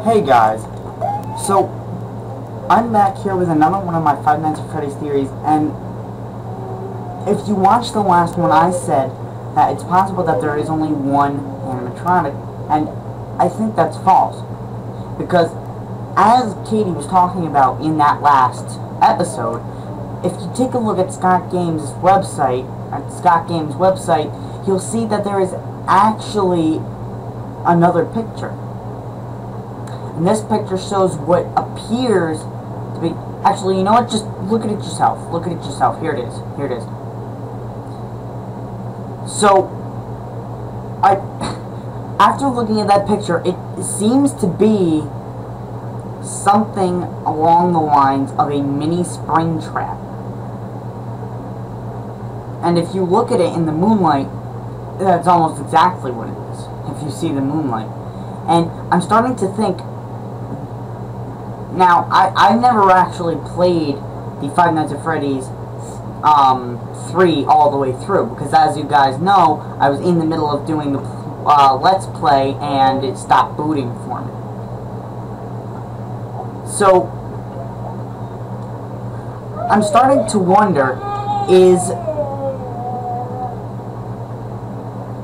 Hey guys, so I'm back here with another one of my Five Nights at Freddy's theories, and if you watched the last one, I said that it's possible that there is only one animatronic, and I think that's false, because as Katie was talking about in that last episode, if you take a look at Scott Games' website, you'll see that there is actually another picture. And this picture shows what appears to be... Actually, you know what? Just look at it yourself. Look at it yourself. Here it is. Here it is. So, after looking at that picture, it seems to be something along the lines of a mini Springtrap. And if you look at it in the moonlight, that's almost exactly what it is, if you see the moonlight. And I'm starting to think... Now, I never actually played the Five Nights at Freddy's 3 all the way through, because as you guys know, I was in the middle of doing the Let's Play, and it stopped booting for me. So, I'm starting to wonder, is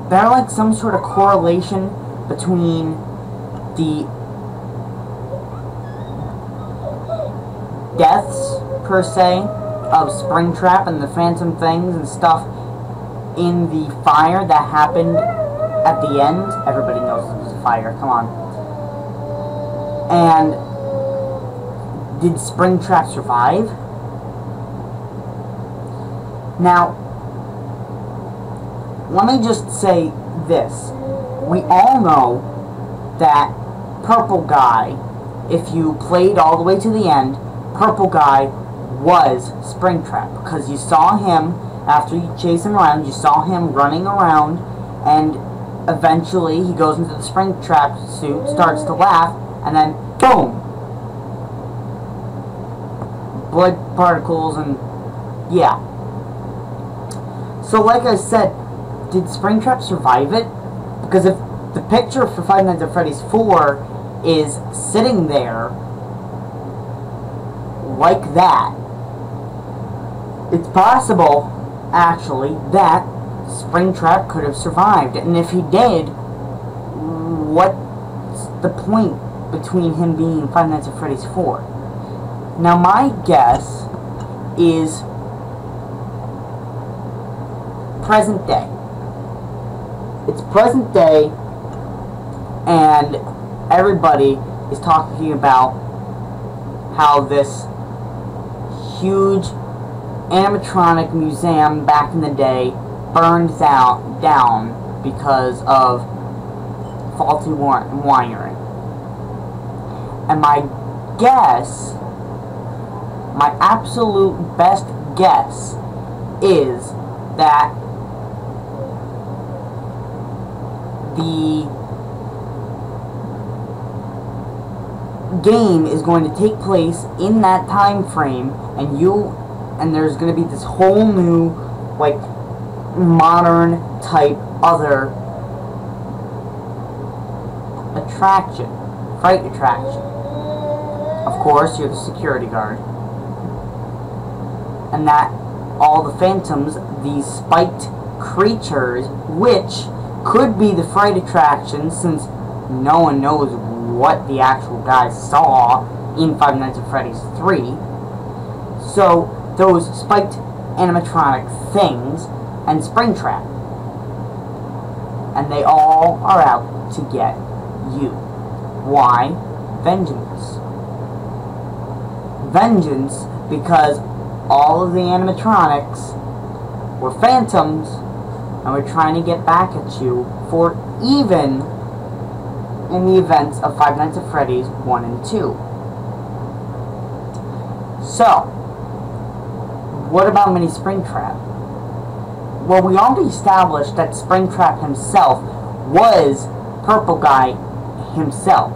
there like some sort of correlation between the deaths, per se, of Springtrap and the Phantom Things and stuff in the fire that happened at the end? Everybody knows it was a fire, come on. And did Springtrap survive? Now, let me just say this. We all know that Purple Guy, if you played all the way to the end, Purple Guy was Springtrap, because you saw him, after you chase him around, you saw him running around, and eventually he goes into the Springtrap suit, starts to laugh, and then boom! Blood particles, and yeah. So like I said, did Springtrap survive it? Because if the picture for Five Nights at Freddy's 4 is sitting there like that, it's possible, actually, that Springtrap could have survived. And if he did, what's the point between him being in Five Nights at Freddy's 4? Now, my guess is present day. It's present day, and everybody is talking about how this huge animatronic museum back in the day burned down because of faulty wiring. And my guess, my absolute best guess, is that the game is going to take place in that time frame, and there's going to be this whole new, like, modern type other attraction, fright attraction. Of course, you're the security guard, and that all the phantoms, these spiked creatures, which could be the fright attraction, since no one knows what the actual guys saw in Five Nights at Freddy's 3. So, those spiked animatronic things and Springtrap. And they all are out to get you. Why? Vengeance. Vengeance because all of the animatronics were phantoms, and we're trying to get back at you for even in the events of Five Nights at Freddy's 1 and 2. So, what about Mini Springtrap? Well, we already established that Springtrap himself was Purple Guy himself.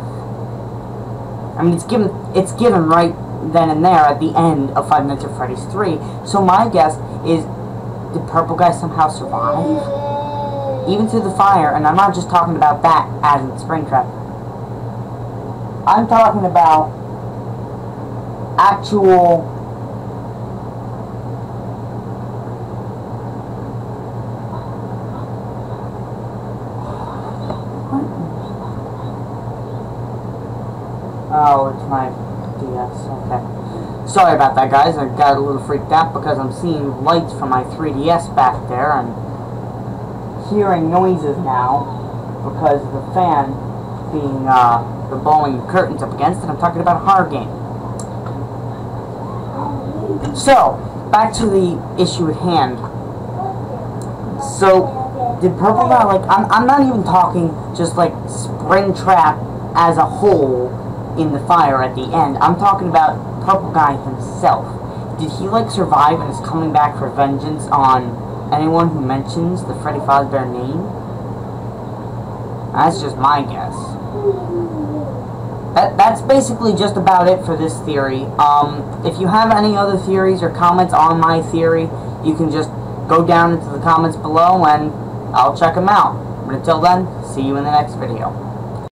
I mean, it's given right then and there at the end of Five Nights at Freddy's 3. So my guess is, did Purple Guy somehow survive? Even through the fire, and I'm not just talking about that as in Springtrap. I'm talking about actual oh, it's my DS, okay. Sorry about that, guys. I got a little freaked out because I'm seeing lights from my 3DS back there and hearing noises now because of the fan being, the blowing the curtains up against it. I'm talking about a horror game. So, back to the issue at hand. So, did Purple Guy, like, I'm not even talking just like Springtrapped as a whole in the fire at the end. I'm talking about Purple Guy himself. Did he, like, survive and is coming back for vengeance on anyone who mentions the Freddy Fazbear name? That's just my guess. That's basically just about it for this theory. If you have any other theories or comments on my theory, you can just go down into the comments below and I'll check them out. But until then, see you in the next video.